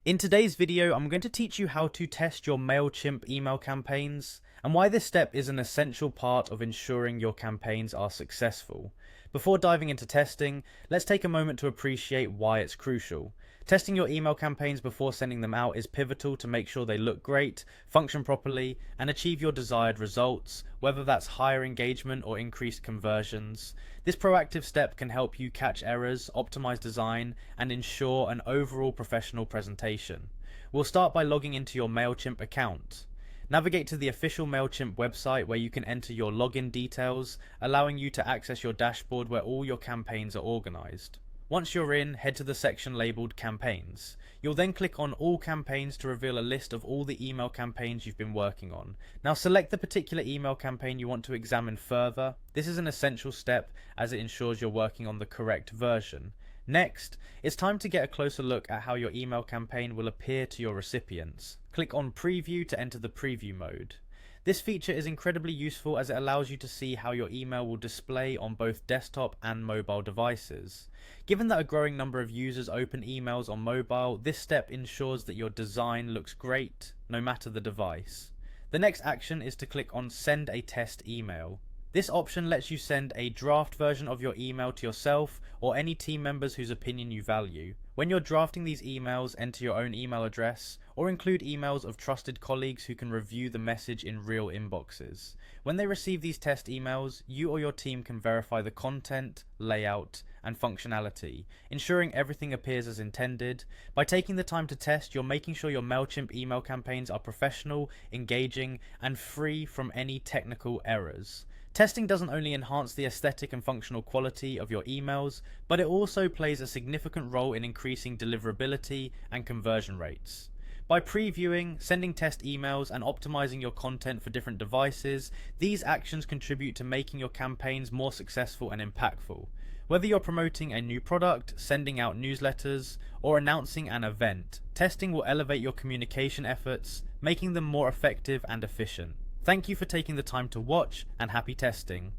In today's video, I'm going to teach you how to test your Mailchimp email campaigns and why this step is an essential part of ensuring your campaigns are successful. Before diving into testing, let's take a moment to appreciate why it's crucial. Testing your email campaigns before sending them out is pivotal to make sure they look great, function properly, and achieve your desired results, whether that's higher engagement or increased conversions. This proactive step can help you catch errors, optimize design, and ensure an overall professional presentation. We'll start by logging into your Mailchimp account. Navigate to the official Mailchimp website where you can enter your login details, allowing you to access your dashboard where all your campaigns are organized. Once you're in, head to the section labeled Campaigns. You'll then click on All Campaigns to reveal a list of all the email campaigns you've been working on. Now select the particular email campaign you want to examine further. This is an essential step as it ensures you're working on the correct version. Next, it's time to get a closer look at how your email campaign will appear to your recipients. Click on Preview to enter the preview mode. This feature is incredibly useful as it allows you to see how your email will display on both desktop and mobile devices. Given that a growing number of users open emails on mobile, this step ensures that your design looks great no matter the device. The next action is to click on Send a Test Email. This option lets you send a draft version of your email to yourself or any team members whose opinion you value. When you're drafting these emails, enter your own email address or include emails of trusted colleagues who can review the message in real inboxes. When they receive these test emails, you or your team can verify the content, layout, and functionality, ensuring everything appears as intended. By taking the time to test, you're making sure your Mailchimp email campaigns are professional, engaging, and free from any technical errors. Testing doesn't only enhance the aesthetic and functional quality of your emails, but it also plays a significant role in increasing deliverability and conversion rates. By previewing, sending test emails, and optimizing your content for different devices, these actions contribute to making your campaigns more successful and impactful. Whether you're promoting a new product, sending out newsletters, or announcing an event, testing will elevate your communication efforts, making them more effective and efficient. Thank you for taking the time to watch, and happy testing.